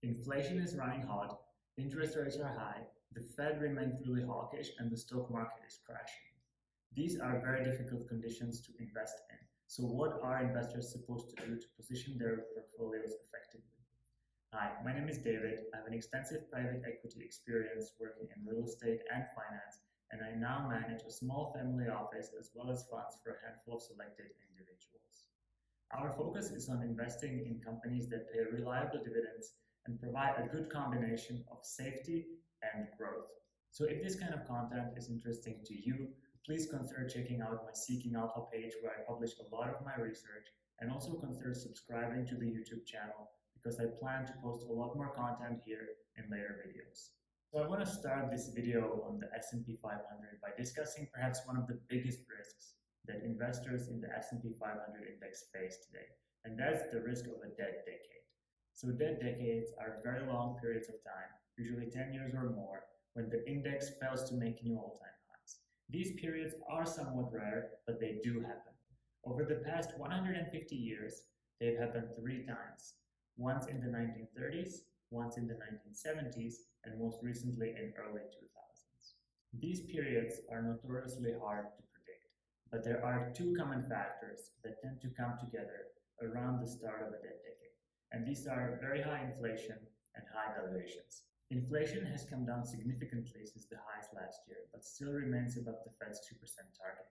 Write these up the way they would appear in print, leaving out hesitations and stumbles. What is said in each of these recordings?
Inflation is running hot, interest rates are high, the Fed remains really hawkish, and the stock market is crashing. These are very difficult conditions to invest in. So what are investors supposed to do to position their portfolios effectively? Hi, my name is David. I have an extensive private equity experience working in real estate and finance, and I now manage a small family office as well as funds for a handful of selected individuals. Our focus is on investing in companies that pay reliable dividends and provide a good combination of safety and growth. So if this kind of content is interesting to you, please consider checking out my Seeking Alpha page where I publish a lot of my research, and also consider subscribing to the YouTube channel because I plan to post a lot more content here in later videos. So I want to start this video on the S&P 500 by discussing perhaps one of the biggest risks that investors in the S&P 500 index face today, and that's the risk of a dead decade. So dead decades are very long periods of time, usually 10 years or more, when the index fails to make new all-time highs. These periods are somewhat rare, but they do happen. Over the past 150 years, they've happened 3 times, once in the 1930s, once in the 1970s, and most recently in early 2000s. These periods are notoriously hard to predict, but there are 2 common factors that tend to come together around the start of a dead decade, and these are very high inflation and high valuations. Inflation has come down significantly since the highs last year, but still remains above the Fed's 2% target.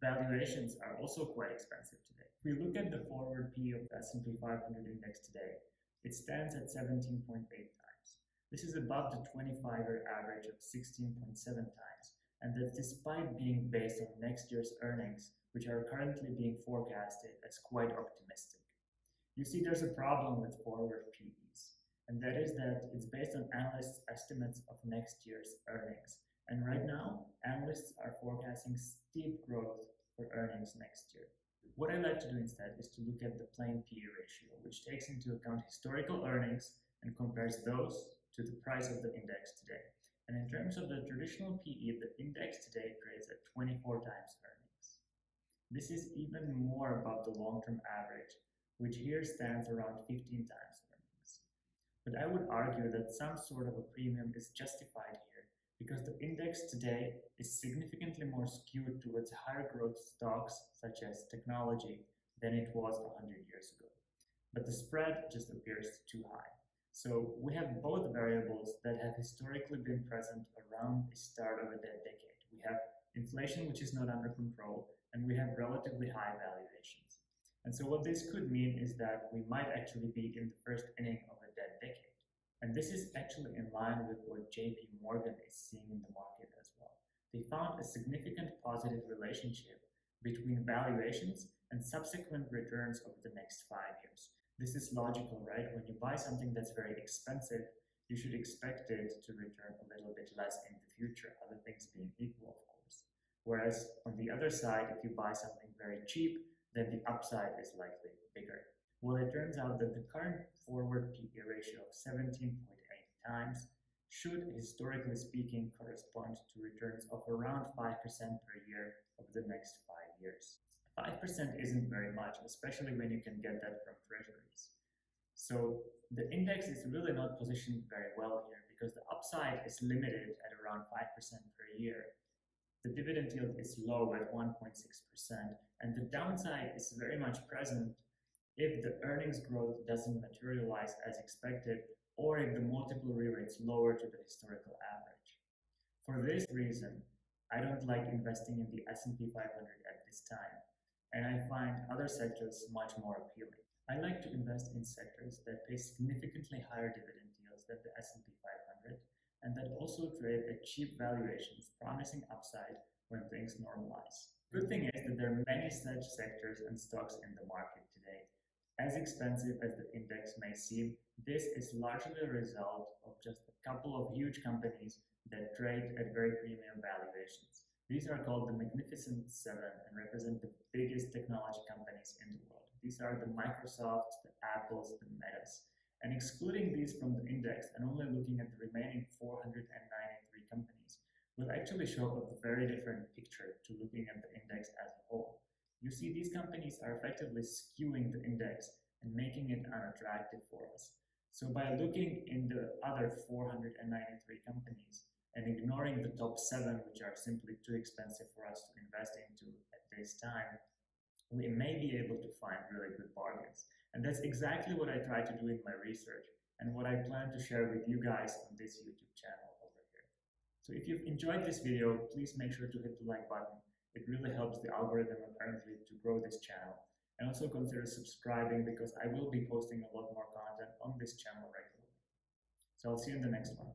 Valuations are also quite expensive today. If we look at the forward P of the S&P 500 index today, it stands at 17.8 times. This is above the 25-year average of 16.7 times, and that's despite being based on next year's earnings, which are currently being forecasted as quite optimistic. You see, there's a problem with forward PEs, and that is that it's based on analysts' estimates of next year's earnings. And right now, analysts are forecasting steep growth for earnings next year. What I like to do instead is to look at the plain PE ratio, which takes into account historical earnings and compares those to the price of the index today. And in terms of the traditional PE, the index today trades at 24 times earnings. This is even more above the long-term average, which here stands around 15 times earnings. But I would argue that some sort of a premium is justified here because the index today is significantly more skewed towards higher growth stocks such as technology than it was 100 years ago. But the spread just appears too high. So we have both variables that have historically been present around the start of a dead decade. We have inflation, which is not under control, and we have relatively high valuations. And so what this could mean is that we might actually be in the first inning of a dead decade. And this is actually in line with what JP Morgan is seeing in the market as well. They found a significant positive relationship between valuations and subsequent returns over the next 5 years. This is logical, right? When you buy something that's very expensive, you should expect it to return a little bit less in the future, other things being equal, of course. Whereas on the other side, if you buy something very cheap, then the upside is likely bigger. Well, it turns out that the current forward PE ratio of 17.8 times should, historically speaking, correspond to returns of around 5% per year over the next 5 years. 5% isn't very much, especially when you can get that from treasuries. So the index is really not positioned very well here because the upside is limited at around 5% per year. The dividend yield is low at 1.6%, and the downside is very much present if the earnings growth doesn't materialize as expected, or if the multiple re-rates lower to the historical average. For this reason, I don't like investing in the S&P 500 at this time, and I find other sectors much more appealing. I like to invest in sectors that pay significantly higher dividend yields than the S&P 500, and that also trade at cheap valuations, promising upside when things normalize. Good thing is that there are many such sectors and stocks in the market today. As expensive as the index may seem, this is largely a result of just a couple of huge companies that trade at very premium valuations. These are called the Magnificent Seven and represent the biggest technology companies in the world. These are the Microsofts, the Apples, the Metas. And excluding these from the index and only looking at the remaining 493 companies will actually show a very different picture to looking at the index as a whole. You see, these companies are effectively skewing the index and making it unattractive for us. So by looking in the other 493 companies and ignoring the top 7, which are simply too expensive for us to invest into at this time, we may be able to find really good bargains. And that's exactly what I try to do in my research and what I plan to share with you guys on this YouTube channel over here. So if you've enjoyed this video, please make sure to hit the like button. It really helps the algorithm apparently to grow this channel. And also consider subscribing because I will be posting a lot more content on this channel regularly. So I'll see you in the next one.